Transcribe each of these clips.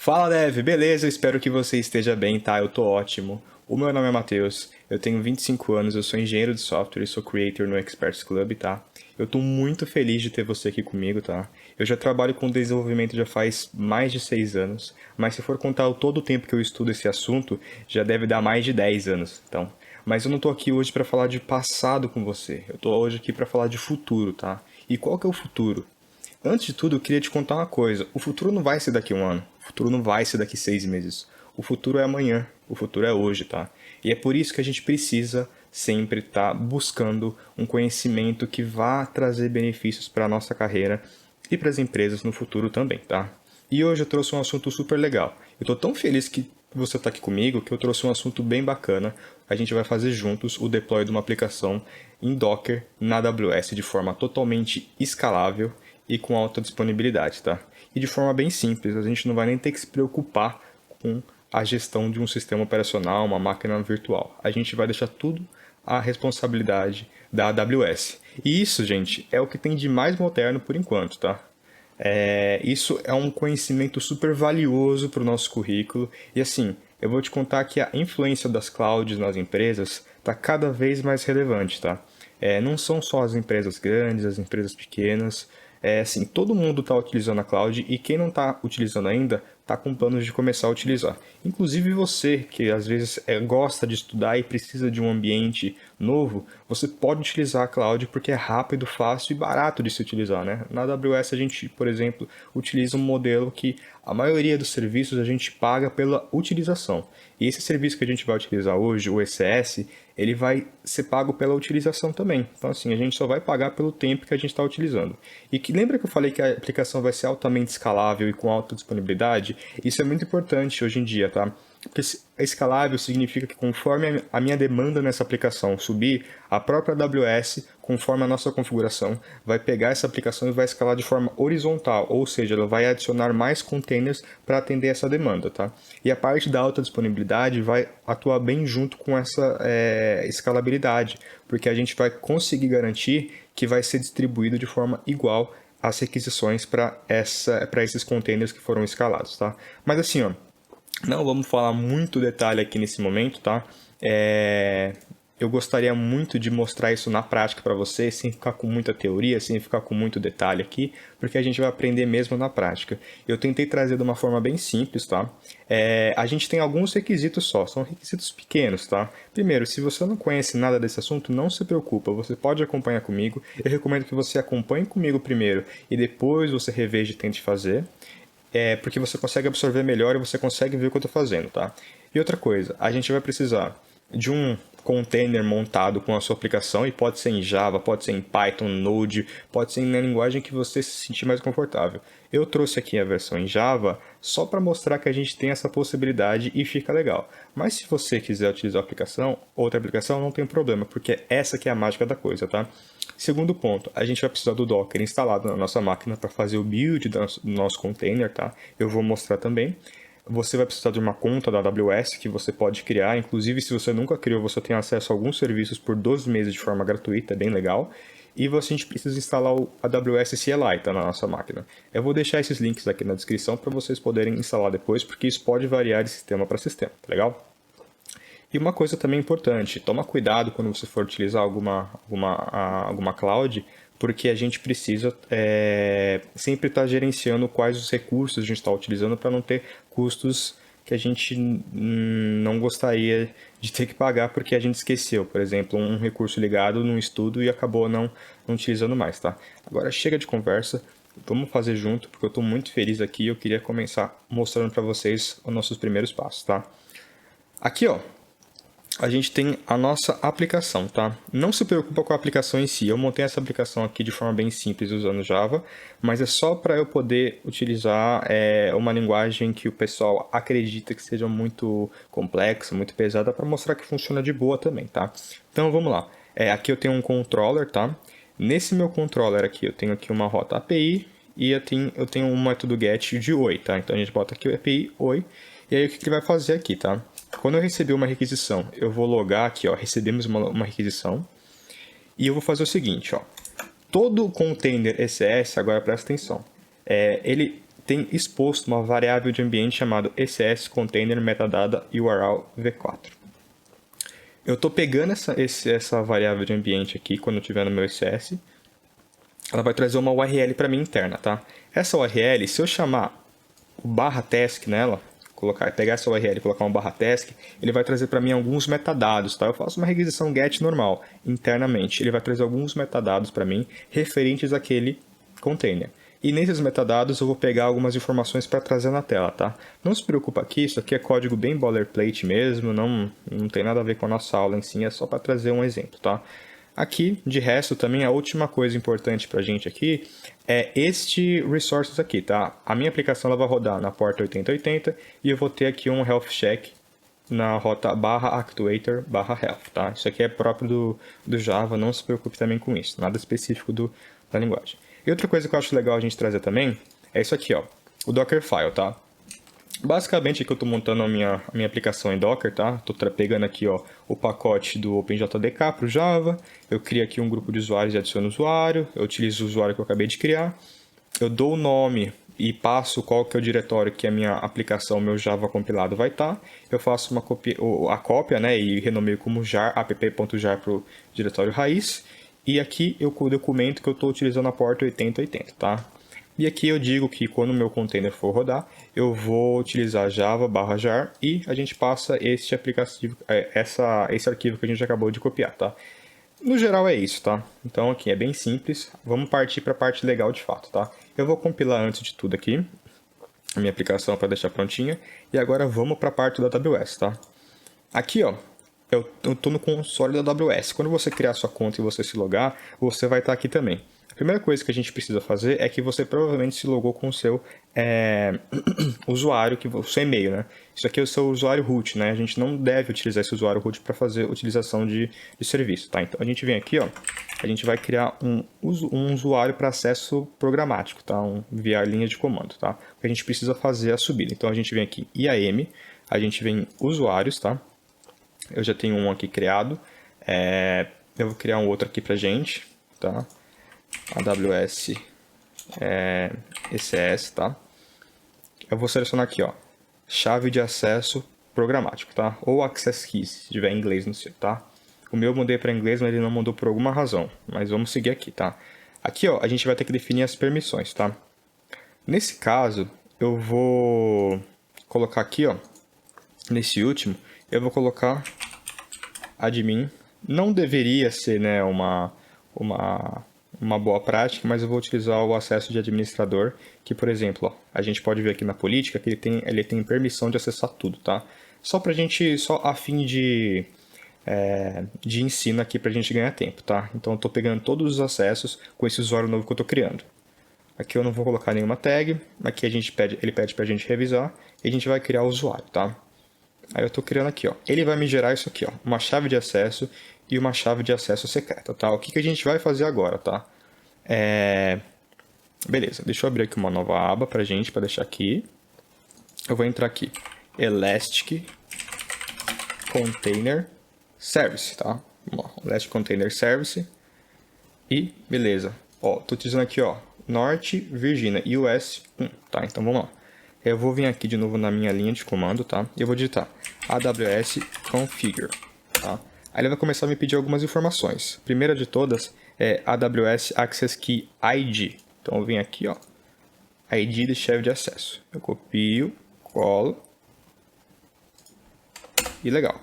Fala, Dev, beleza? Espero que você esteja bem, tá? Eu tô ótimo. O meu nome é Matheus, eu tenho 25 anos, eu sou engenheiro de software e sou creator no Experts Club, tá? Eu tô muito feliz de ter você aqui comigo, tá? Eu já trabalho com desenvolvimento já faz mais de 6 anos, mas se for contar todo o tempo que eu estudo esse assunto, já deve dar mais de 10 anos, então. Mas eu não tô aqui hoje para falar de passado com você, eu tô hoje aqui para falar de futuro, tá? E qual que é o futuro? Antes de tudo, eu queria te contar uma coisa. O futuro não vai ser daqui a um ano. O futuro não vai ser daqui 6 meses. O futuro é amanhã. O futuro é hoje, tá? E é por isso que a gente precisa sempre estar buscando um conhecimento que vá trazer benefícios para a nossa carreira e para as empresas no futuro também, tá? E hoje eu trouxe um assunto super legal. Eu estou tão feliz que você está aqui comigo que eu trouxe um assunto bem bacana. A gente vai fazer juntos o deploy de uma aplicação em Docker na AWS de forma totalmente escalável e com alta disponibilidade, tá? E de forma bem simples, a gente não vai nem ter que se preocupar com a gestão de um sistema operacional, uma máquina virtual. A gente vai deixar tudo à responsabilidade da AWS. E isso, gente, é o que tem de mais moderno por enquanto, tá? Isso é um conhecimento super valioso para o nosso currículo. E assim, eu vou te contar que a influência das clouds nas empresas está cada vez mais relevante, tá? Não são só as empresas grandes, as empresas pequenas. Assim, todo mundo está utilizando a cloud e quem não está utilizando ainda está com planos de começar a utilizar. Inclusive você, que às vezes gosta de estudar e precisa de um ambiente novo, você pode utilizar a cloud porque é rápido, fácil e barato de se utilizar, né? Na AWS a gente, por exemplo, utiliza um modelo que a maioria dos serviços a gente paga pela utilização. E esse serviço que a gente vai utilizar hoje, o ECS, ele vai ser pago pela utilização também. Então, assim, a gente só vai pagar pelo tempo que a gente está utilizando. E que lembra que eu falei que a aplicação vai ser altamente escalável e com alta disponibilidade? Isso é muito importante hoje em dia, tá? Porque escalável significa que conforme a minha demanda nessa aplicação subir, a própria AWS, conforme a nossa configuração, vai pegar essa aplicação e vai escalar de forma horizontal, ou seja, ela vai adicionar mais containers para atender essa demanda, tá? E a parte da alta disponibilidade vai atuar bem junto com essa escalabilidade, porque a gente vai conseguir garantir que vai ser distribuído de forma igual as requisições para esses containers que foram escalados, tá? Mas assim, ó, não vamos falar muito detalhe aqui nesse momento, tá? Eu gostaria muito de mostrar isso na prática para você, sem ficar com muita teoria, sem ficar com muito detalhe aqui, porque a gente vai aprender mesmo na prática. Eu tentei trazer de uma forma bem simples, tá? A gente tem alguns requisitos só, são requisitos pequenos, tá? Primeiro, se você não conhece nada desse assunto, não se preocupa, você pode acompanhar comigo. Eu recomendo que você acompanhe comigo primeiro e depois você reveja e tente fazer. Porque você consegue absorver melhor e você consegue ver o que eu estou fazendo, tá? E outra coisa, a gente vai precisar de um container montado com a sua aplicação, e pode ser em Java, pode ser em Python, Node, pode ser na linguagem que você se sentir mais confortável. Eu trouxe aqui a versão em Java só para mostrar que a gente tem essa possibilidade e fica legal. Mas se você quiser utilizar a aplicação, outra aplicação, não tem problema, porque essa que é a mágica da coisa, tá? Segundo ponto, a gente vai precisar do Docker instalado na nossa máquina para fazer o build do nosso container, tá? Eu vou mostrar também. Você vai precisar de uma conta da AWS que você pode criar. Inclusive, se você nunca criou, você tem acesso a alguns serviços por 12 meses de forma gratuita, é bem legal. E a gente precisa instalar o AWS CLI, tá, na nossa máquina. Eu vou deixar esses links aqui na descrição para vocês poderem instalar depois, porque isso pode variar de sistema para sistema, tá legal? E uma coisa também importante, toma cuidado quando você for utilizar alguma cloud, porque a gente precisa sempre estar gerenciando quais os recursos a gente está utilizando para não ter custos que a gente não gostaria de ter que pagar porque a gente esqueceu, por exemplo, um recurso ligado num estudo e acabou não utilizando mais, tá? Agora chega de conversa, vamos fazer junto, porque eu estou muito feliz aqui e eu queria começar mostrando para vocês os nossos primeiros passos, tá? Aqui, ó, a gente tem a nossa aplicação, tá? Não se preocupa com a aplicação em si. Eu montei essa aplicação aqui de forma bem simples usando Java, mas é só para eu poder utilizar uma linguagem que o pessoal acredita que seja muito complexa, muito pesada, para mostrar que funciona de boa também, tá? Então vamos lá. Aqui eu tenho um controller, tá? Nesse meu controller aqui eu tenho aqui uma rota API e eu tenho um método get de oi, tá? Então a gente bota aqui o API oi e aí o que ele vai fazer aqui, tá? Quando eu receber uma requisição, eu vou logar aqui, ó, recebemos uma requisição. E eu vou fazer o seguinte, ó. Todo container ECS, agora presta atenção, ele tem exposto uma variável de ambiente chamada ECS Container Metadata URL v4. Eu estou pegando essa variável de ambiente aqui, quando eu estiver no meu ECS, ela vai trazer uma URL para mim interna, tá? Essa URL, se eu chamar o /task nela, pegar essa URL e colocar um /task, ele vai trazer para mim alguns metadados, tá? Eu faço uma requisição GET normal, internamente. Ele vai trazer alguns metadados para mim, referentes àquele container. E nesses metadados eu vou pegar algumas informações para trazer na tela, tá? Não se preocupa aqui, isso aqui é código bem boilerplate mesmo, não tem nada a ver com a nossa aula em si, é só para trazer um exemplo, tá? Aqui, de resto, também a última coisa importante para a gente aqui é este resources aqui, tá? A minha aplicação ela vai rodar na porta 8080 e eu vou ter aqui um health check na rota /actuator/health, tá? Isso aqui é próprio do Java, não se preocupe também com isso, nada específico da linguagem. E outra coisa que eu acho legal a gente trazer também é isso aqui, ó, o Dockerfile, tá? Basicamente aqui eu estou montando a minha aplicação em Docker, tá? Estou pegando aqui ó, o pacote do OpenJDK para o Java, eu crio aqui um grupo de usuários e adiciono o usuário, eu utilizo o usuário que eu acabei de criar, eu dou o nome e passo qual que é o diretório que a minha aplicação, meu Java compilado vai estar, eu faço a cópia, né, e renomeio como jar, app.jar para o diretório raiz, e aqui eu documento que eu estou utilizando a porta 8080, tá? E aqui eu digo que quando o meu container for rodar, eu vou utilizar java/jar e a gente passa esse arquivo que a gente acabou de copiar, tá? No geral é isso, tá? Então aqui é bem simples, vamos partir para a parte legal de fato, tá? Eu vou compilar antes de tudo aqui a minha aplicação para deixar prontinha e agora vamos para a parte da AWS, tá? Aqui, ó, eu estou no console da AWS. Quando você criar sua conta e você se logar, você vai estar aqui também. A primeira coisa que a gente precisa fazer é que você provavelmente se logou com o seu usuário, o seu e-mail, né? Isso aqui é o seu usuário root, né? A gente não deve utilizar esse usuário root para fazer utilização de serviço, tá? Então a gente vem aqui, ó, a gente vai criar um usuário para acesso programático, tá? Via linha de comando, tá? A gente precisa fazer a subida. Então a gente vem aqui IAM, a gente vem em usuários, tá? Eu já tenho um aqui criado, eu vou criar um outro aqui pra gente, tá? AWS ECS, tá? Eu vou selecionar aqui, ó, chave de acesso programático, tá? Ou access keys, se tiver em inglês no seu, tá? O meu eu mudei para inglês, mas ele não mudou por alguma razão, mas vamos seguir aqui, tá? Aqui, ó, a gente vai ter que definir as permissões, tá? Nesse caso, eu vou colocar aqui, ó, nesse último, eu vou colocar admin. Não deveria ser, né, uma boa prática, mas eu vou utilizar o acesso de administrador, que, por exemplo, ó, a gente pode ver aqui na política que ele tem permissão de acessar tudo, tá? Só a fim de ensino aqui pra gente ganhar tempo, tá? Então eu tô pegando todos os acessos com esse usuário novo que eu tô criando. Aqui eu não vou colocar nenhuma tag, aqui ele pede pra gente revisar e a gente vai criar o usuário, tá? Aí eu tô criando aqui, ó. Ele vai me gerar isso aqui, ó, uma chave de acesso e uma chave de acesso secreta, tá? O que a gente vai fazer agora, tá? Beleza, deixa eu abrir aqui uma nova aba pra gente, pra deixar aqui. Eu vou entrar aqui, Elastic Container Service, tá? Vamos lá, Elastic Container Service. E, beleza. Ó, tô utilizando aqui, ó, Norte Virginia, US 1, tá? Então vamos lá. Eu vou vir aqui de novo na minha linha de comando, tá? E eu vou digitar AWS Configure, tá? Aí ele vai começar a me pedir algumas informações. A primeira de todas é AWS Access Key ID. Então eu venho aqui, ó, ID de chave de acesso. Eu copio, colo e legal.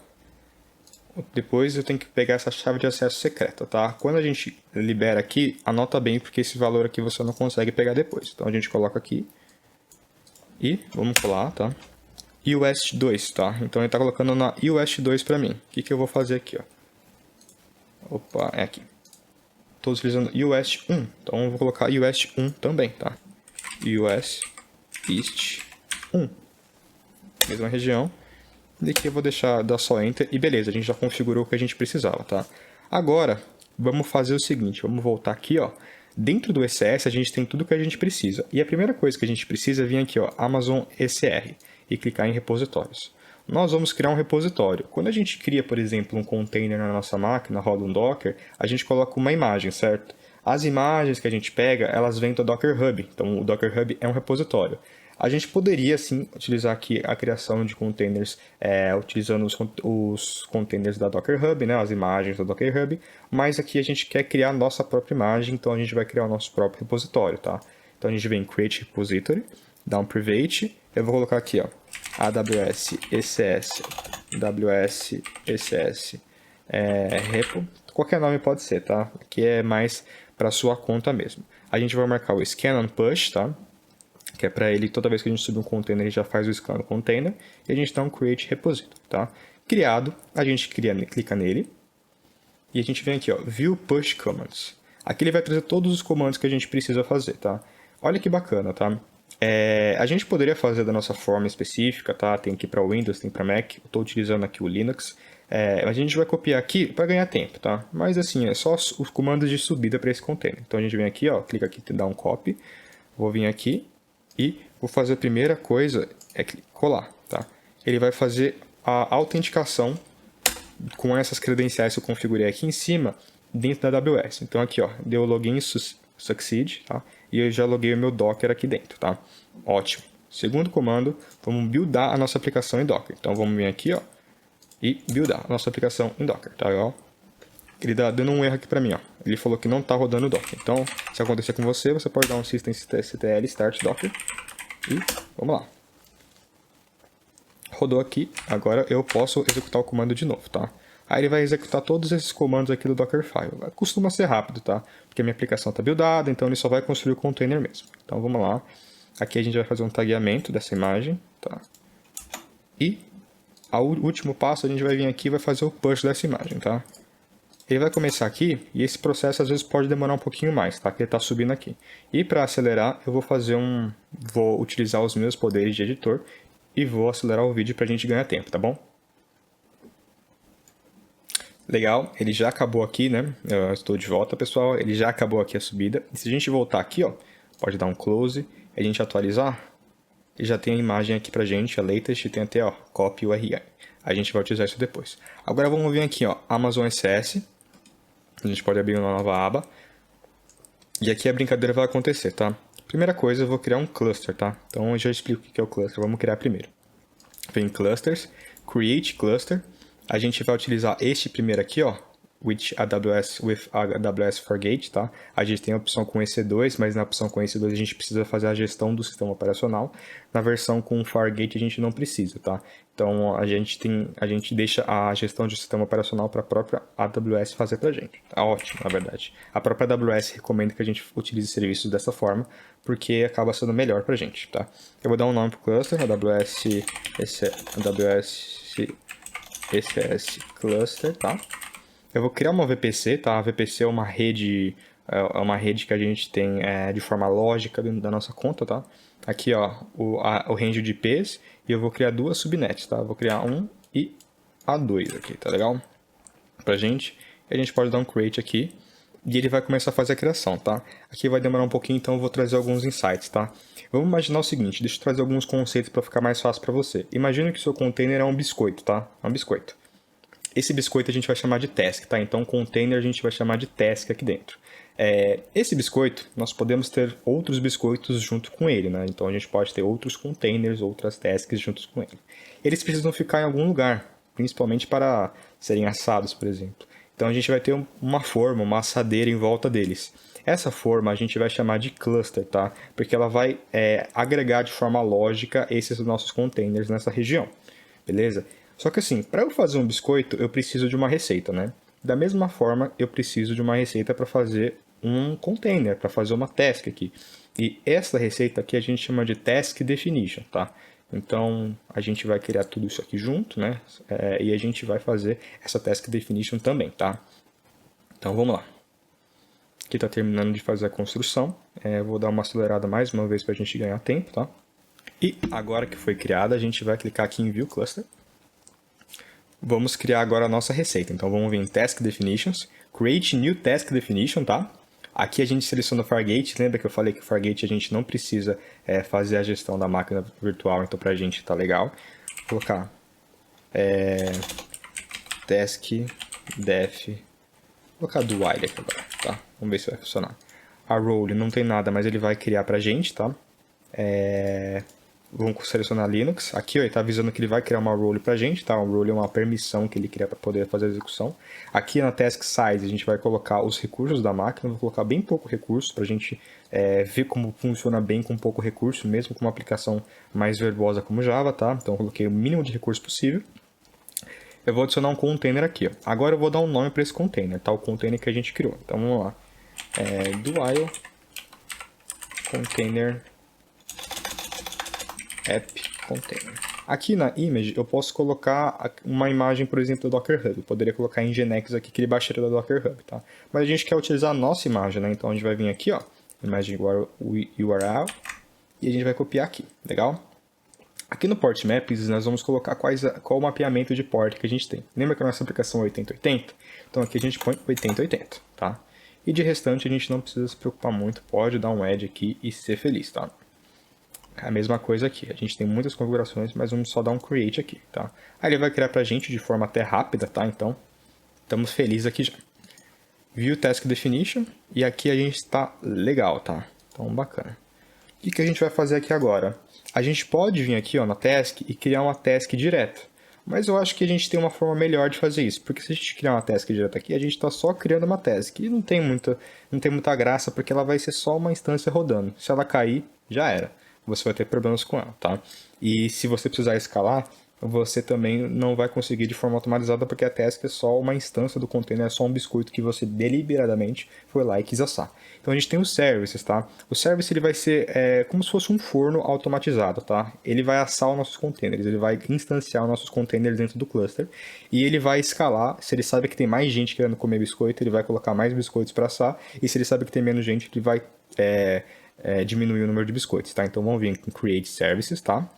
Depois eu tenho que pegar essa chave de acesso secreta, tá? Quando a gente libera aqui, anota bem, porque esse valor aqui você não consegue pegar depois. Então a gente coloca aqui e vamos colar, tá? UST 2, tá? Então ele está colocando na UST 2 para mim. O que eu vou fazer aqui, ó? Opa, é aqui. Estou utilizando UST 1, então eu vou colocar UST 1 também, tá? US East 1. Mesma região. E aqui eu vou dar só Enter e beleza, a gente já configurou o que a gente precisava, tá? Agora, vamos fazer o seguinte, vamos voltar aqui, ó. Dentro do ECS a gente tem tudo que a gente precisa. E a primeira coisa que a gente precisa é vir aqui, ó, Amazon ECR e clicar em repositórios. Nós vamos criar um repositório. Quando a gente cria, por exemplo, um container na nossa máquina, roda um Docker, a gente coloca uma imagem, certo? As imagens que a gente pega, elas vêm do Docker Hub. Então o Docker Hub é um repositório. A gente poderia, sim, utilizar aqui a criação de containers utilizando os containers da Docker Hub, né, as imagens da Docker Hub, mas aqui a gente quer criar a nossa própria imagem, então a gente vai criar o nosso próprio repositório, tá? Então a gente vem em Create Repository, dá um private, eu vou colocar aqui, ó, AWS ECS, AWS ECS repo, qualquer nome pode ser, tá? Aqui é mais para sua conta mesmo. A gente vai marcar o scan on push, tá? Que é para ele, toda vez que a gente subir um container, ele já faz o scan no container, e a gente dá um create repository, tá? Criado, a gente clica nele, e a gente vem aqui, ó, view push commands. Aqui ele vai trazer todos os comandos que a gente precisa fazer, tá? Olha que bacana, tá? A gente poderia fazer da nossa forma específica, tá? Tem aqui para Windows, tem para Mac, estou utilizando aqui o Linux. A gente vai copiar aqui para ganhar tempo, tá? Mas assim, é só os comandos de subida para esse container. Então a gente vem aqui, ó, clica aqui, dá um copy, vou vir aqui e vou fazer a primeira coisa, colar, tá? Ele vai fazer a autenticação com essas credenciais que eu configurei aqui em cima, dentro da AWS. Então aqui, ó, deu login succeed, tá? E eu já loguei o meu Docker aqui dentro, tá? Ótimo. Segundo comando, vamos buildar a nossa aplicação em Docker. Então vamos vir aqui, ó, e buildar a nossa aplicação em Docker, tá? Ó, ele tá dando um erro aqui para mim, ó. Ele falou que não tá rodando o Docker. Então, se acontecer com você, você pode dar um systemctl start Docker e vamos lá. Rodou aqui, agora eu posso executar o comando de novo, tá? Aí ele vai executar todos esses comandos aqui do Dockerfile. Costuma ser rápido, tá? Porque a minha aplicação está buildada, então ele só vai construir o container mesmo. Então vamos lá. Aqui a gente vai fazer um tagueamento dessa imagem, tá? E o último passo a gente vai vir aqui e vai fazer o push dessa imagem, tá? Ele vai começar aqui e esse processo às vezes pode demorar um pouquinho mais, tá? Que ele está subindo aqui. E para acelerar, eu vou utilizar os meus poderes de editor e vou acelerar o vídeo para a gente ganhar tempo, tá bom? Legal, ele já acabou aqui, né? Eu estou de volta, pessoal. Ele já acabou aqui a subida. E se a gente voltar aqui, ó, pode dar um close, e a gente atualizar, ele já tem a imagem aqui pra gente, a latest, e tem até, ó, copy URL. A gente vai utilizar isso depois. Agora vamos vir aqui, ó, Amazon SS. A gente pode abrir uma nova aba. E aqui a brincadeira vai acontecer, tá? Primeira coisa, eu vou criar um cluster, tá? Então eu já explico o que é o cluster. Vamos criar primeiro. Vem em Clusters, Create Cluster. A gente vai utilizar este primeiro aqui, ó, with AWS Fargate, tá? A gente tem a opção com EC2, mas na opção com EC2 a gente precisa fazer a gestão do sistema operacional. Na versão com Fargate a gente não precisa, tá? Então a gente deixa a gestão de sistema operacional para a própria AWS fazer pra gente. Tá ótimo, na verdade. A própria AWS recomenda que a gente utilize serviços dessa forma, porque acaba sendo melhor pra gente, tá? Eu vou dar um nome pro cluster, AWS ECS Cluster, tá? Eu vou criar uma VPC, tá? A VPC é uma rede que a gente tem de forma lógica dentro da nossa conta, tá? Aqui, ó, o range de IPs, e eu vou criar duas subnets, tá? Eu vou criar um e A2 aqui, tá legal? Pra gente, e a gente pode dar um create aqui, e ele vai começar a fazer a criação, tá? Aqui vai demorar um pouquinho, então eu vou trazer alguns insights, tá? Vamos imaginar o seguinte, deixa eu trazer alguns conceitos para ficar mais fácil para você. Imagina que o seu container é um biscoito, tá? É um biscoito. Esse biscoito a gente vai chamar de task, tá? Então, container a gente vai chamar de task aqui dentro. Esse biscoito, nós podemos ter outros biscoitos junto com ele, né? Então, a gente pode ter outros containers, outras tasks juntos com ele. Eles precisam ficar em algum lugar, principalmente para serem assados, por exemplo. Então, a gente vai ter uma forma, uma assadeira em volta deles. Essa forma a gente vai chamar de cluster, tá? Porque ela vai agregar de forma lógica esses nossos containers nessa região, beleza? Só que assim, para eu fazer um biscoito, eu preciso de uma receita, né? Da mesma forma, eu preciso de uma receita para fazer um container, para fazer uma task aqui. E essa receita aqui a gente chama de task definition, tá? Então, a gente vai criar tudo isso aqui junto, né? E a gente vai fazer essa task definition também, tá? Então, vamos lá. Aqui está terminando de fazer a construção. Vou dar uma acelerada mais uma vez para a gente ganhar tempo, tá? E agora que foi criada, a gente vai clicar aqui em View Cluster. Vamos criar agora a nossa receita. Então vamos vir em Task Definitions, Create New Task Definition, tá? Aqui a gente seleciona o Fargate. Lembra que eu falei que o Fargate a gente não precisa fazer a gestão da máquina virtual, então pra gente tá legal. Vou colocar Task Def. Vou colocar do while aqui agora, tá? Vamos ver se vai funcionar. A role não tem nada, mas ele vai criar pra gente, tá? Vamos selecionar Linux. Aqui, ó, ele está avisando que ele vai criar uma role para a gente, tá? Um role é uma permissão que ele cria para poder fazer a execução. Aqui na task size, a gente vai colocar os recursos da máquina. Vou colocar bem pouco recurso para a gente ver como funciona bem com pouco recurso, mesmo com uma aplicação mais verbosa como Java, tá? Então, eu coloquei o mínimo de recurso possível. Eu vou adicionar um container aqui, ó. Agora eu vou dar um nome para esse container, tá? O container que a gente criou. Então, vamos lá. Do while container app container. Aqui na image eu posso colocar uma imagem, por exemplo, do Docker Hub. Eu poderia colocar em Nginx aqui que ele baixaria da Docker Hub, tá? Mas a gente quer utilizar a nossa imagem, né? Então a gente vai vir aqui, ó, imagem URL, e a gente vai copiar aqui, legal? Aqui no Port Maps nós vamos colocar qual o mapeamento de port que a gente tem. Lembra que a nossa aplicação é 8080? Então aqui a gente põe 8080, tá? E de restante a gente não precisa se preocupar muito, pode dar um add aqui e ser feliz, tá? A mesma coisa aqui, a gente tem muitas configurações, mas vamos só dar um create aqui, tá? Aí ele vai criar pra gente de forma até rápida, tá? Então, estamos felizes aqui já. View Task Definition, e aqui a gente está legal, tá? Então, bacana. O que a gente vai fazer aqui agora? A gente pode vir aqui, ó, na task e criar uma task direta. Mas eu acho que a gente tem uma forma melhor de fazer isso. Porque se a gente criar uma task direta aqui, a gente está só criando uma task. E não tem muita graça, porque ela vai ser só uma instância rodando. Se ela cair, já era. Você vai ter problemas com ela, tá? E se você precisar escalar, você também não vai conseguir de forma automatizada, porque a task é só uma instância do container, é só um biscoito que você deliberadamente foi lá e quis assar. Então a gente tem os services, tá? O service ele vai ser como se fosse um forno automatizado, tá? Ele vai assar os nossos containers, ele vai instanciar os nossos containers dentro do cluster e ele vai escalar. Se ele sabe que tem mais gente querendo comer biscoito, ele vai colocar mais biscoitos para assar, e se ele sabe que tem menos gente, ele vai diminuir o número de biscoitos, tá? Então vamos vir em Create Services, tá?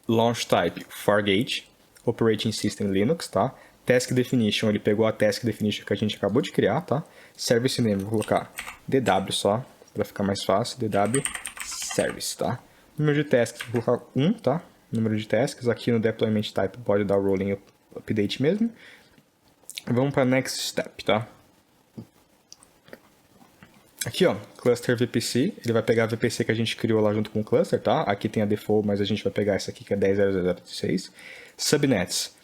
Launch Type Fargate, Operating System Linux, tá? Task Definition, ele pegou a Task Definition que a gente acabou de criar, tá? Service Name, vou colocar DW só, para ficar mais fácil, DW Service, tá? Número de tasks, vou colocar 1, tá? Número de tasks, aqui no Deployment Type pode dar o Rolling Update mesmo. Vamos para Next Step, tá? Aqui, ó, Cluster VPC, ele vai pegar a VPC que a gente criou lá junto com o cluster, tá? Aqui tem a default, mas a gente vai pegar essa aqui que é 10.0.0.6. Subnets,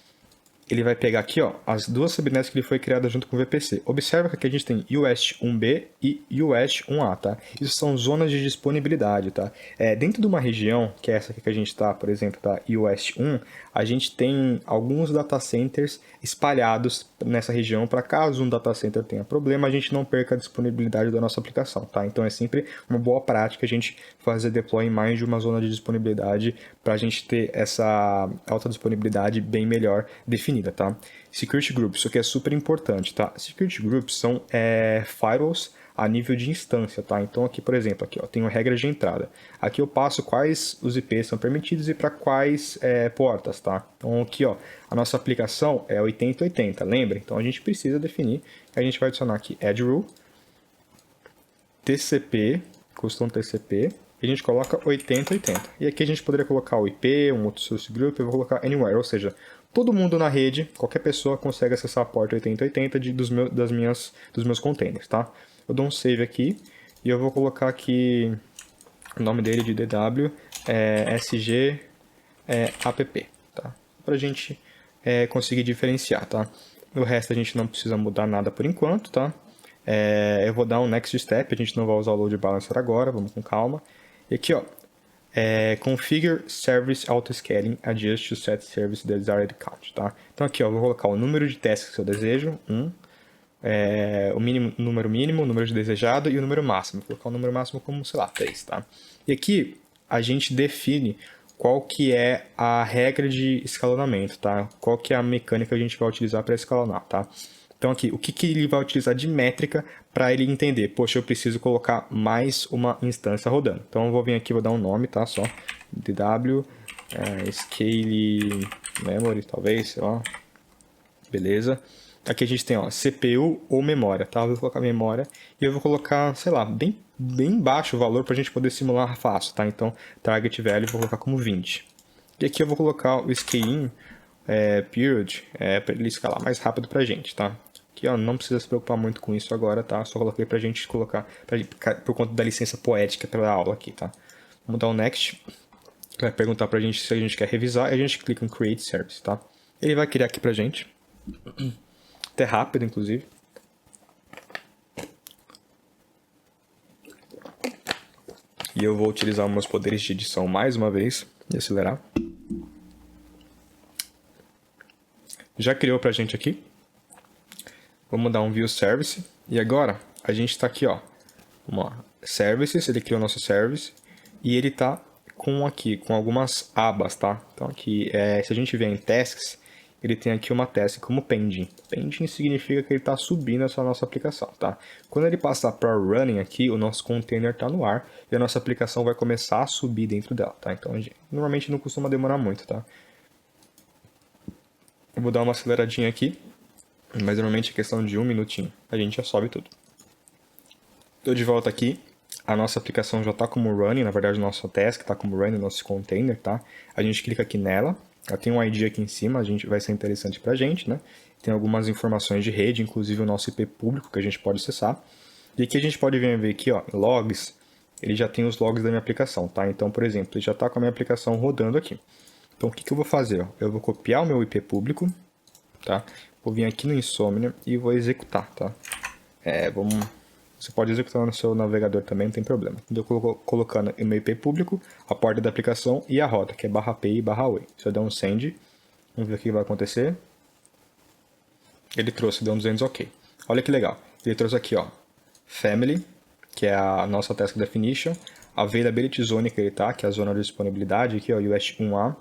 ele vai pegar aqui, ó, as duas subnets que ele foi criada junto com o VPC. Observa que aqui a gente tem UEST 1B e UEST 1A, tá? Isso são zonas de disponibilidade, tá? Dentro de uma região, que é essa aqui que a gente está, por exemplo, tá? UEST 1, a gente tem alguns data centers espalhados nessa região para caso um data center tenha problema, a gente não perca a disponibilidade da nossa aplicação, tá? Então é sempre uma boa prática a gente fazer deploy em mais de uma zona de disponibilidade para a gente ter essa alta disponibilidade bem melhor definida, tá? Security Groups, isso aqui é super importante, tá? Security Groups são firewalls a nível de instância, tá? Então aqui, por exemplo, aqui, ó, tenho regras de entrada. Aqui eu passo quais os IPs são permitidos e para quais portas, tá? Então aqui, ó, a nossa aplicação é 8080, lembra? Então a gente precisa definir, a gente vai adicionar aqui add rule, TCP, custom TCP, e a gente coloca 8080. E aqui a gente poderia colocar o IP, um outro source group, eu vou colocar anywhere, ou seja, todo mundo na rede, qualquer pessoa consegue acessar a porta 8080 dos meus containers, tá? Eu dou um save aqui e eu vou colocar aqui o nome dele de DW SG app, tá? Pra gente conseguir diferenciar, tá? O resto a gente não precisa mudar nada por enquanto, tá? Eu vou dar um next step, a gente não vai usar o load balancer agora, vamos com calma. E aqui, ó, configure service auto-scaling adjust to set service desired count, tá? Então aqui, ó, eu vou colocar o número de tasks que eu desejo, 1, o número mínimo, o número de desejado e o número máximo. Vou colocar o número máximo como, sei lá, 3, tá? E aqui a gente define qual que é a regra de escalonamento, tá? Qual que é a mecânica que a gente vai utilizar para escalonar, tá? Então aqui, o que ele vai utilizar de métrica para ele entender? Poxa, eu preciso colocar mais uma instância rodando. Então eu vou vir aqui, vou dar um nome, tá? Só DW, Scale Memory, talvez, sei lá. Beleza. Aqui a gente tem, ó, CPU ou memória, tá? Eu vou colocar memória e eu vou colocar, sei lá, bem baixo o valor para a gente poder simular fácil, tá? Então, target value eu vou colocar como 20. E aqui eu vou colocar o scaling period para ele escalar mais rápido para a gente, tá? Aqui, ó, não precisa se preocupar muito com isso agora, tá? Só coloquei para a gente colocar por conta da licença poética pela aula aqui, tá? Vamos dar um next. Vai perguntar pra gente se a gente quer revisar e a gente clica em Create Service, tá? Ele vai criar aqui pra gente. Até rápido, inclusive. E eu vou utilizar meus poderes de edição mais uma vez e acelerar. Já criou pra gente aqui. Vamos dar um View Service. E agora, a gente tá aqui, ó. Vamos lá. Services, ele criou nosso service. E ele tá com algumas abas, tá? Então aqui, se a gente vier em Tasks, ele tem aqui uma task como Pending. Pending significa que ele está subindo essa nossa aplicação, tá? Quando ele passar para Running aqui, o nosso container está no ar e a nossa aplicação vai começar a subir dentro dela, tá? Então, normalmente não costuma demorar muito, tá? Eu vou dar uma aceleradinha aqui, mas normalmente é questão de 1 minutinho. A gente já sobe tudo. Estou de volta aqui. A nossa aplicação já está como running, na verdade o nosso task está como running, nosso container, tá? A gente clica aqui nela, ela tem um ID aqui em cima, vai ser interessante pra gente, né? Tem algumas informações de rede, inclusive o nosso IP público que a gente pode acessar. E aqui a gente pode ver aqui, ó, logs, ele já tem os logs da minha aplicação, tá? Então, por exemplo, ele já está com a minha aplicação rodando aqui. Então, o que eu vou fazer? Ó? Eu vou copiar o meu IP público, tá? Vou vir aqui no Insomnia e vou executar, tá? Você pode executar no seu navegador também, não tem problema. Eu colocando o meu IP público, a porta da aplicação e a rota, que é /p e /away. Se eu der um send, vamos ver o que vai acontecer. Ele trouxe, deu um 200 OK. Olha que legal. Ele trouxe aqui, ó, family, que é a nossa task definition, availability zone que ele tá, que é a zona de disponibilidade, aqui, ó, US1A,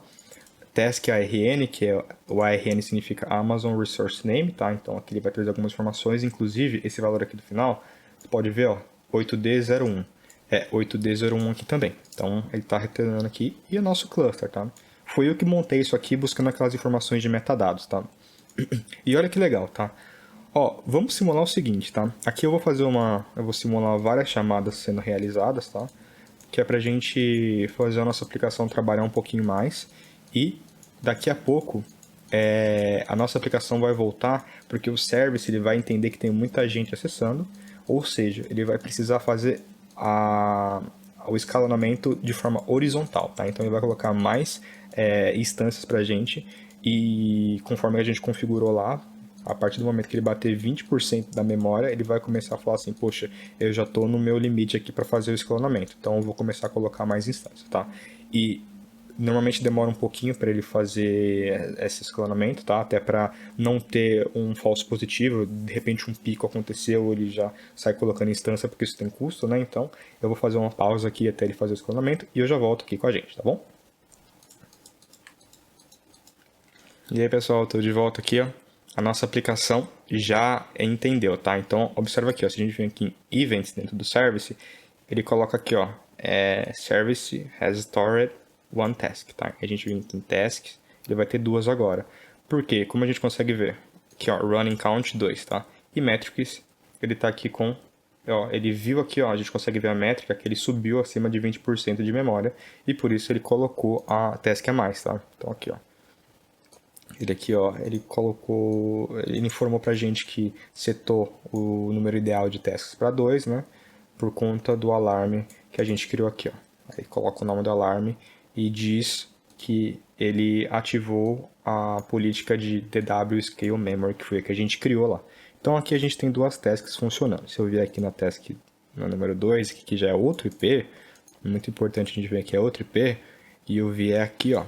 task ARN, que é o ARN significa Amazon Resource Name, tá? Então aqui ele vai trazer algumas informações, inclusive esse valor aqui do final. Você pode ver, ó, 8D01. É 8D01 aqui também. Então, ele está retornando aqui. E o nosso cluster, tá? Foi eu que montei isso aqui buscando aquelas informações de metadados, tá? E olha que legal, tá? Ó, vamos simular o seguinte, tá? Aqui eu vou simular várias chamadas sendo realizadas, tá? Que é pra gente fazer a nossa aplicação trabalhar um pouquinho mais. E daqui a pouco a nossa aplicação vai voltar, porque o service ele vai entender que tem muita gente acessando. Ou seja, ele vai precisar fazer o escalonamento de forma horizontal, tá? Então ele vai colocar mais instâncias para a gente e conforme a gente configurou lá, a partir do momento que ele bater 20% da memória, ele vai começar a falar assim, poxa, eu já estou no meu limite aqui para fazer o escalonamento, então eu vou começar a colocar mais instâncias, tá? E normalmente demora um pouquinho para ele fazer esse escalonamento, tá? Até para não ter um falso positivo, de repente um pico aconteceu, ele já sai colocando instância porque isso tem custo, né? Então eu vou fazer uma pausa aqui até ele fazer o escalonamento e eu já volto aqui com a gente, tá bom? E aí pessoal, estou de volta aqui, ó. A nossa aplicação já entendeu, tá? Então observa aqui, ó, se a gente vem aqui em Events dentro do Service, ele coloca aqui, ó, Service has stored one task, tá? A gente vem aqui em Tasks, ele vai ter 2 agora. Por quê? Como a gente consegue ver? Aqui, ó, Running Count 2, tá? E Metrics, ele tá aqui com... Ó, ele viu aqui, ó, a gente consegue ver a métrica que ele subiu acima de 20% de memória e por isso ele colocou a task a mais, tá? Então aqui, ó. Ele aqui, ó, ele informou pra gente que setou o número ideal de tasks para 2, né? Por conta do alarme que a gente criou aqui, ó. Aí coloca o nome do alarme e diz que ele ativou a política de DW Scale Memory, que foi a que a gente criou lá. Então aqui a gente tem 2 tasks funcionando. Se eu vier aqui na task no número 2, que já é outro IP, muito importante a gente ver aqui é outro IP, e eu vier aqui, ó,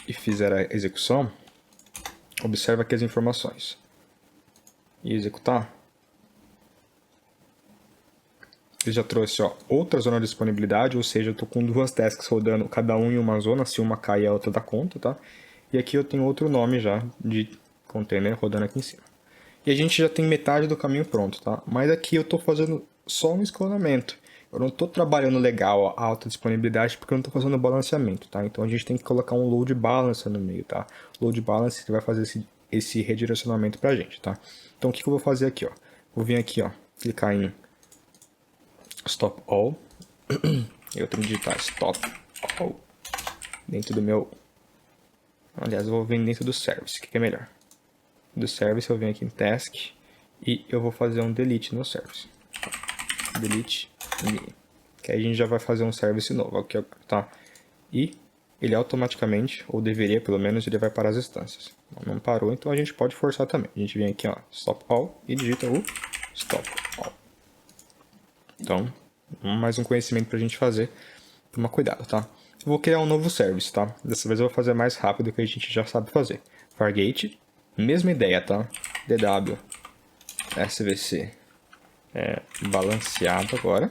e fizer a execução, observa aqui as informações. E executar. Ele já trouxe, ó, outra zona de disponibilidade, ou seja, eu estou com 2 tasks rodando, cada um em uma zona, se uma cai a outra dá conta, tá? E aqui eu tenho outro nome já de container rodando aqui em cima. E a gente já tem metade do caminho pronto, tá? Mas aqui eu estou fazendo só um escalonamento. Eu não estou trabalhando legal a alta disponibilidade porque eu não estou fazendo balanceamento, tá? Então a gente tem que colocar um load balancer no meio, tá? Load balancer vai fazer esse redirecionamento pra gente, tá? Então o que eu vou fazer aqui, ó? Vou vir aqui, ó, clicar em Stop All. Eu tenho que digitar Stop All dentro do meu... Aliás, eu vou vir dentro do Service, o que é melhor? Do Service eu venho aqui em Task e eu vou fazer um Delete no Service. Delete, que aí a gente já vai fazer um Service novo, aqui, tá? e ele automaticamente, ou deveria pelo menos, ele vai parar as instâncias. Não parou, então a gente pode forçar também. A gente vem aqui, ó, stop all e digita o stop all. Então, mais um conhecimento pra gente fazer. Toma cuidado, tá? Eu vou criar um novo service, tá? Dessa vez eu vou fazer mais rápido que a gente já sabe fazer. Fargate, mesma ideia, tá? DW, SVC, balanceado agora.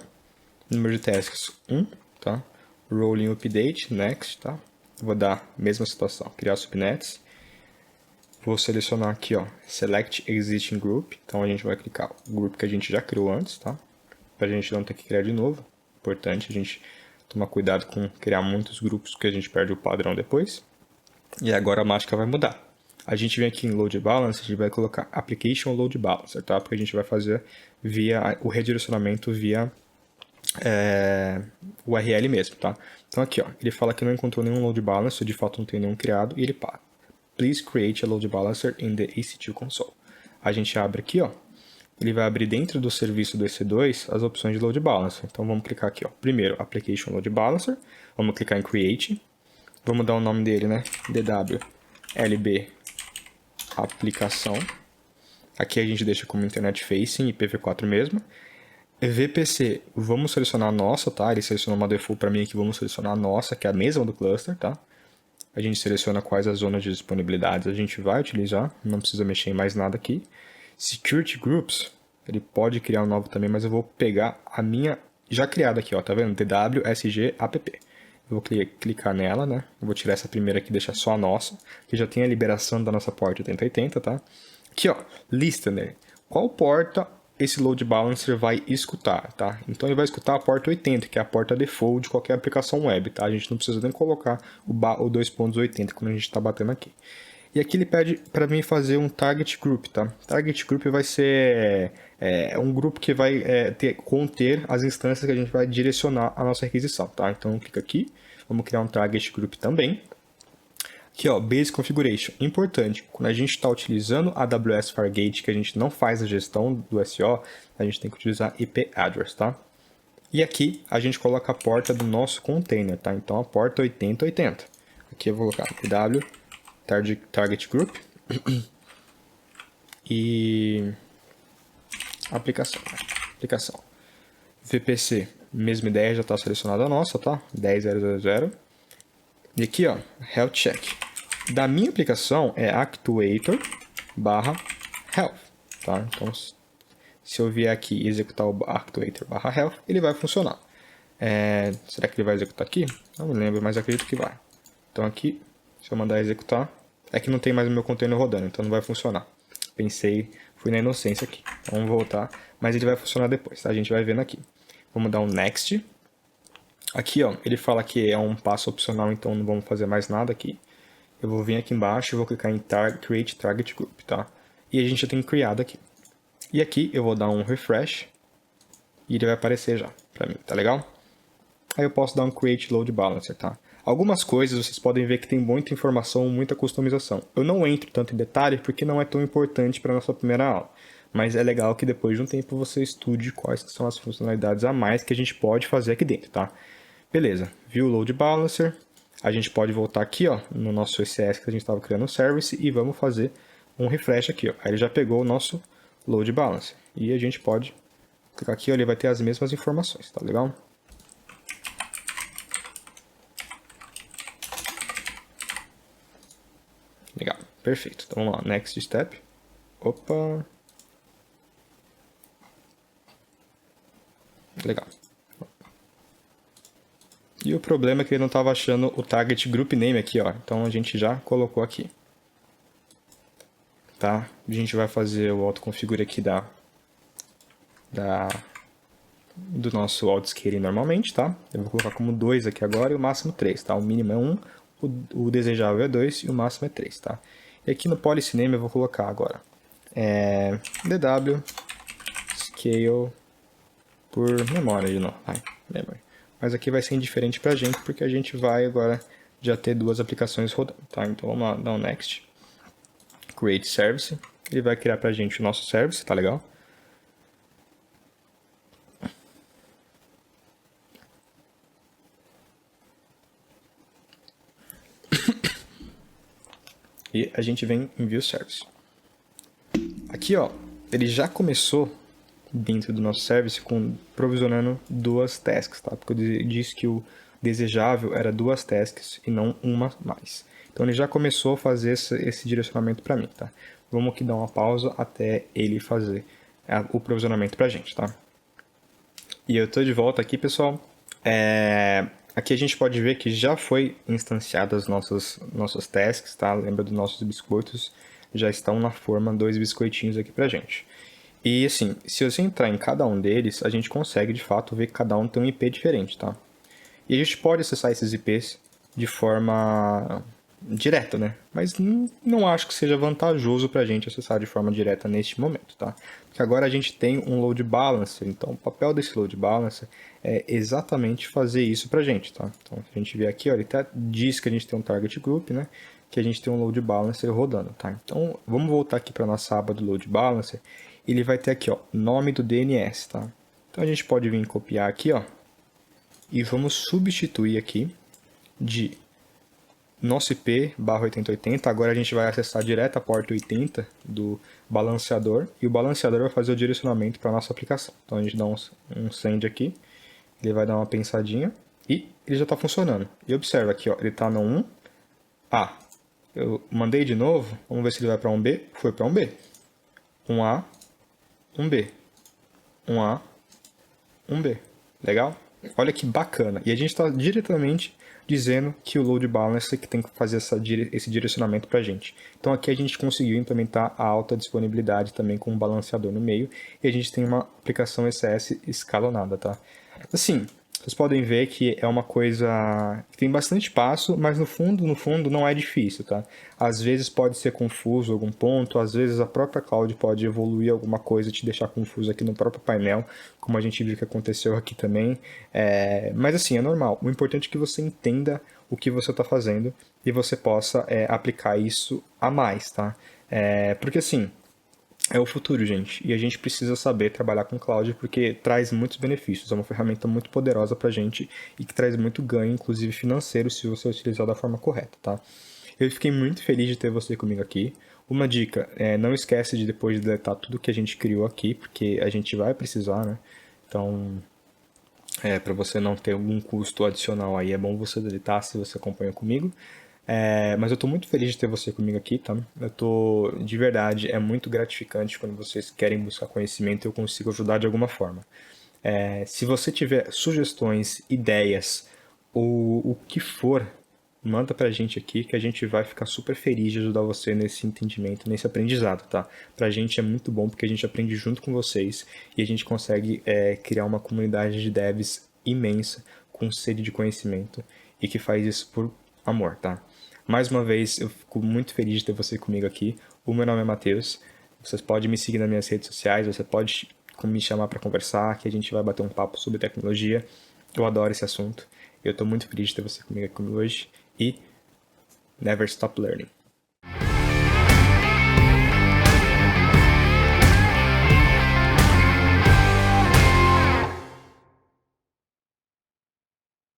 Número de tasks 1, tá? Rolling update, next, tá? Vou dar a mesma situação, criar subnets. Vou selecionar aqui, ó, select existing group. Então a gente vai clicar o grupo que a gente já criou antes, tá? Pra gente não ter que criar de novo. Importante a gente tomar cuidado com criar muitos grupos, porque a gente perde o padrão depois. E agora a mágica vai mudar. A gente vem aqui em Load Balance, a gente vai colocar Application Load Balancer, tá? Porque a gente vai fazer via o redirecionamento via URL mesmo, tá? Então aqui, ó, ele fala que não encontrou nenhum Load Balancer, de fato não tem nenhum criado, e ele para. Please create a Load Balancer in the EC2 console. A gente abre aqui, ó. Ele vai abrir dentro do serviço do EC2 as opções de Load Balancer. Então vamos clicar aqui, ó. Primeiro, Application Load Balancer. Vamos clicar em Create. Vamos dar o nome dele, né? DW LB Aplicação. Aqui a gente deixa como Internet Facing, IPv4 mesmo. VPC, vamos selecionar a nossa, tá? Ele selecionou uma default para mim aqui, vamos selecionar a nossa, que é a mesma do cluster, tá? A gente seleciona quais as zonas de disponibilidade a gente vai utilizar, não precisa mexer em mais nada aqui. Security Groups, ele pode criar um novo também, mas eu vou pegar a minha já criada aqui, ó, tá vendo? DWSG-app. Eu vou clicar nela, né? Eu vou tirar essa primeira aqui e deixar só a nossa, que já tem a liberação da nossa porta 8080, tá? Aqui, ó, listener. Qual porta esse load balancer vai escutar, tá? Então ele vai escutar a porta 80, que é a porta default de qualquer aplicação web, tá? A gente não precisa nem colocar o 2.80 quando a gente está batendo aqui. E aqui ele pede para mim fazer um target group, tá? Target group vai ser um grupo que vai conter as instâncias que a gente vai direcionar a nossa requisição, tá? Então clica aqui, vamos criar um target group também. Aqui, ó, Base Configuration. Importante, quando a gente está utilizando a AWS Fargate, que a gente não faz a gestão do SO, a gente tem que utilizar IP Address, tá? E aqui a gente coloca a porta do nosso container, tá? Então a porta 8080. Aqui eu vou colocar PW Target Group e aplicação. VPC, mesma ideia, já está selecionada a nossa, tá? 10.0.0.0. E aqui, ó, Health Check. Da minha aplicação é Actuator /Health, tá? Então, se eu vier aqui e executar o Actuator /Health, ele vai funcionar. Será que ele vai executar aqui? Não me lembro, mas acredito que vai. Então aqui, se eu mandar executar, é que não tem mais o meu container rodando, então não vai funcionar. Fui na inocência aqui. Então vamos voltar, mas ele vai funcionar depois, tá? A gente vai vendo aqui. Vamos dar um Next. Aqui, ó, ele fala que é um passo opcional, então não vamos fazer mais nada aqui. Eu vou vir aqui embaixo e vou clicar em Create Target Group, tá? E a gente já tem criado aqui. E aqui eu vou dar um Refresh e ele vai aparecer já pra mim, tá legal? Aí eu posso dar um Create Load Balancer, tá? Algumas coisas vocês podem ver que tem muita informação, muita customização. Eu não entro tanto em detalhe porque não é tão importante para nossa primeira aula. Mas é legal que depois de um tempo você estude quais são as funcionalidades a mais que a gente pode fazer aqui dentro, tá? Beleza, viu o Load Balancer. A gente pode voltar aqui, ó, no nosso ECS que a gente estava criando o service e vamos fazer um refresh aqui, ó. Aí ele já pegou o nosso Load Balancer. E a gente pode clicar aqui, ó, ele vai ter as mesmas informações, tá legal? Legal, perfeito. Então vamos lá, next step. Opa. Legal. E o problema é que ele não estava achando o target group name aqui, ó. Então a gente já colocou aqui. Tá? A gente vai fazer o autoconfigure aqui do nosso autoscaling normalmente, tá? Eu vou colocar como 2 aqui agora e o máximo 3, tá? O mínimo é 1, o desejável é 2 e o máximo é 3, tá? E aqui no policy name eu vou colocar agora DW scale por memória de novo, memory. Mas aqui vai ser indiferente pra gente, porque a gente vai agora já ter duas aplicações rodando, tá? Então vamos lá, dar um next. Create service. Ele vai criar pra gente o nosso service, tá legal? E a gente vem em View Service. Aqui, ó, ele já começou dentro do nosso service provisionando 2 tasks, tá? Porque eu disse que o desejável era 2 tasks e não uma mais. Então ele já começou a fazer esse direcionamento para mim, tá? Vamos aqui dar uma pausa até ele fazer o provisionamento pra gente, tá? E eu tô de volta aqui, pessoal. Aqui a gente pode ver que já foi instanciadas nossas tasks, tá? Lembra dos nossos biscoitos? Já estão na forma 2 biscoitinhos aqui pra gente. E assim, se você entrar em cada um deles, a gente consegue de fato ver que cada um tem um IP diferente, tá? E a gente pode acessar esses IPs de forma direta, né? Mas não acho que seja vantajoso pra gente acessar de forma direta neste momento, tá? Porque agora a gente tem um load balancer, então o papel desse load balancer é exatamente fazer isso pra gente, tá? Então a gente vê aqui, ó, ele até diz que a gente tem um target group, né? Que a gente tem um load balancer rodando, tá? Então vamos voltar aqui para nossa aba do load balancer. Ele vai ter aqui, ó, nome do DNS, tá? Então a gente pode vir copiar aqui, ó, e vamos substituir aqui de nosso IP /8080. Agora a gente vai acessar direto a porta 80 do balanceador e o balanceador vai fazer o direcionamento para nossa aplicação. Então a gente dá um send aqui, ele vai dar uma pensadinha e ele já está funcionando. E observa aqui, ó, ele está no 1. Eu mandei de novo, vamos ver se ele vai para um B. Foi para um B. Um A, um B. Um A, um B. Legal? Olha que bacana. E a gente está diretamente dizendo que o load balancer que tem que fazer esse direcionamento para a gente. Então aqui a gente conseguiu implementar a alta disponibilidade também com um balanceador no meio e a gente tem uma aplicação ECS escalonada, tá? Assim, vocês podem ver que é uma coisa que tem bastante passo, mas no fundo não é difícil, tá? Às vezes pode ser confuso algum ponto, às vezes a própria cloud pode evoluir alguma coisa e te deixar confuso aqui no próprio painel, como a gente viu que aconteceu aqui também. Mas assim, é normal. O importante é que você entenda o que você está fazendo e você possa aplicar isso a mais, tá? Porque assim, é o futuro, gente. E a gente precisa saber trabalhar com cloud porque traz muitos benefícios. É uma ferramenta muito poderosa pra gente e que traz muito ganho, inclusive financeiro, se você utilizar da forma correta, tá? Eu fiquei muito feliz de ter você comigo aqui. Uma dica, não esquece de depois de deletar tudo que a gente criou aqui, porque a gente vai precisar, né? Então, para você não ter algum custo adicional aí, é bom você deletar se você acompanha comigo. Mas eu tô muito feliz de ter você comigo aqui, tá? De verdade, é muito gratificante quando vocês querem buscar conhecimento e eu consigo ajudar de alguma forma. Se você tiver sugestões, ideias ou o que for, manda pra gente aqui que a gente vai ficar super feliz de ajudar você nesse entendimento, nesse aprendizado, tá? Pra gente é muito bom porque a gente aprende junto com vocês e a gente consegue criar uma comunidade de devs imensa, com sede de conhecimento e que faz isso por amor, tá? Mais uma vez, eu fico muito feliz de ter você comigo aqui. O meu nome é Matheus. Vocês podem me seguir nas minhas redes sociais, você pode me chamar para conversar, que a gente vai bater um papo sobre tecnologia. Eu adoro esse assunto. Eu estou muito feliz de ter você comigo aqui hoje. E never stop learning.